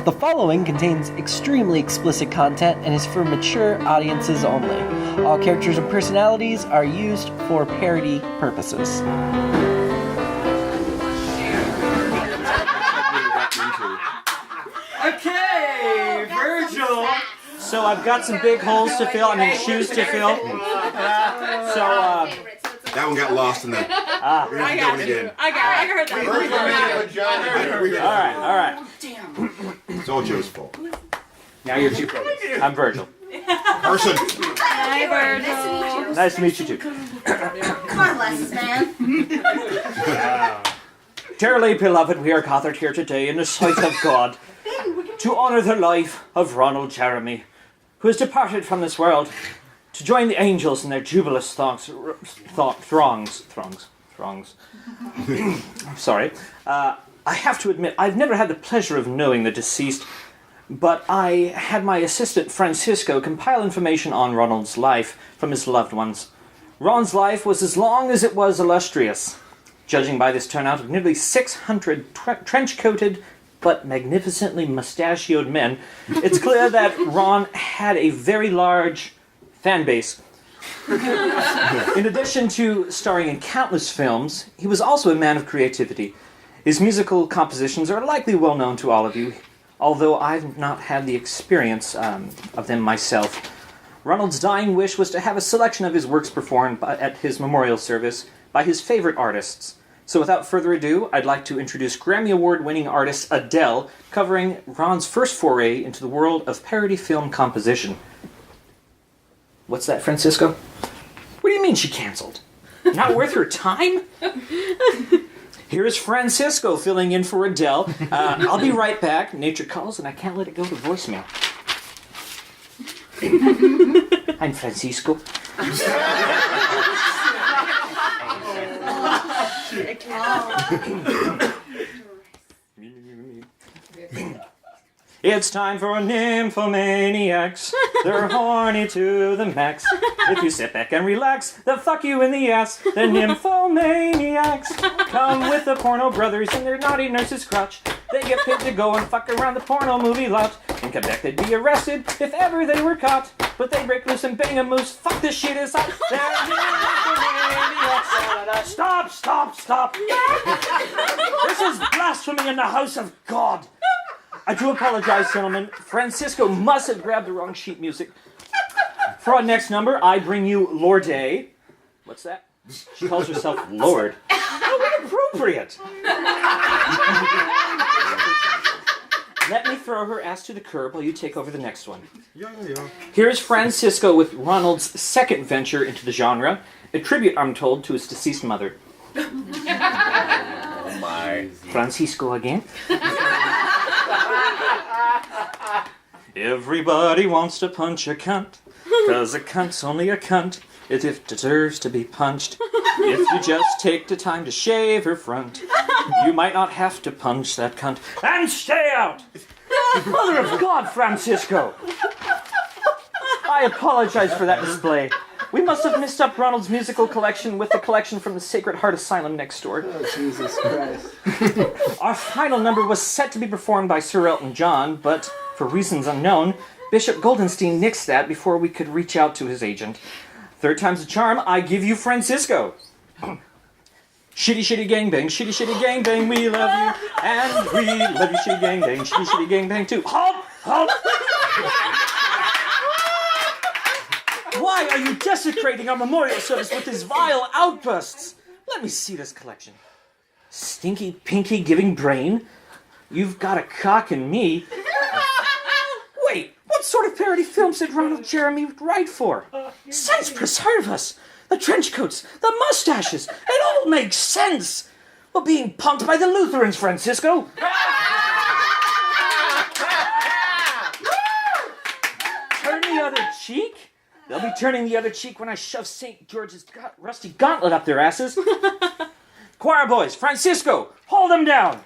The following contains extremely explicit content and is for mature audiences only. All characters and personalities are used for parody purposes. Okay, Virgil. So I've got some big holes to fill, shoes to fill. That one got lost in the... I got it. I heard that. All right. Damn. It's all Joe's fault. Now you're two brothers. I'm Virgil. Person. Hi, Virgil. Nice to meet you too. Come on, Lessons, man. Dearly beloved, we are gathered here today in the sight of God to honor the life of Ronald Jeremy, who has departed from this world to join the angels in their jubilous throngs. Sorry. I have to admit, I've never had the pleasure of knowing the deceased, but I had my assistant Francisco compile information on Ronald's life from his loved ones. Ron's life was as long as it was illustrious. Judging by this turnout of nearly 600 trench-coated but magnificently mustachioed men, it's clear that Ron had a very large fan base. In addition to starring in countless films, he was also a man of creativity. His musical compositions are likely well known to all of you, although I've not had the experience of them myself. Ronald's dying wish was to have a selection of his works performed at his memorial service by his favorite artists. So without further ado, I'd like to introduce Grammy Award-winning artist Adele, covering Ron's first foray into the world of parody film composition. What's that, Francisco? What do you mean she canceled? Not worth her time? Here's Francisco filling in for Adele. I'll be right back. Nature calls and I can't let it go to voicemail. I'm Francisco. It's time for nymphomaniacs. They're horny to the max. If you sit back and relax, they'll fuck you in the ass. The nymphomaniacs come with the porno brothers and their naughty nurse's crotch. They get paid to go and fuck around the porno movie lot. In Quebec they'd be arrested if ever they were caught. But they break loose and bang a moose. Fuck this shit is hot. They're nymphomaniacs. Stop. This is blasphemy in the house of God. I do apologize, gentlemen. Francisco must have grabbed the wrong sheet music. For our next number, I bring you Lorde. What's that? She calls herself Lord. How inappropriate! Let me throw her ass to the curb while you take over the next one. Yeah. Here's Francisco with Ronald's second venture into the genre, a tribute, I'm told, to his deceased mother. Oh my. Francisco again. Everybody wants to punch a cunt, 'cause a cunt's only a cunt if it deserves to be punched. If you just take the time to shave her front, you might not have to punch that cunt. And stay out! Mother of God, Francisco! I apologize for that display. We must have mixed up Ronald's musical collection with the collection from the Sacred Heart Asylum next door. Oh, Jesus Christ. Our final number was set to be performed by Sir Elton John, but for reasons unknown, Bishop Goldenstein nixed that before we could reach out to his agent. Third time's a charm, I give you Francisco. Shitty gangbang, shitty gangbang, we love you, and we love you, shitty gangbang, shitty gangbang too. Halt! Why are you desecrating our memorial service with these vile outbursts? Let me see this collection. Stinky Pinky giving brain? You've got a cock in me. Wait, what sort of parody films did Ronald Jeremy write for? Saints preserve us! The trench coats, the mustaches, it all makes sense! We're being punked by the Lutherans, Francisco! Turn the other cheek? They'll be turning the other cheek when I shove St. George's rusty gauntlet up their asses. Choir boys, Francisco, hold them down!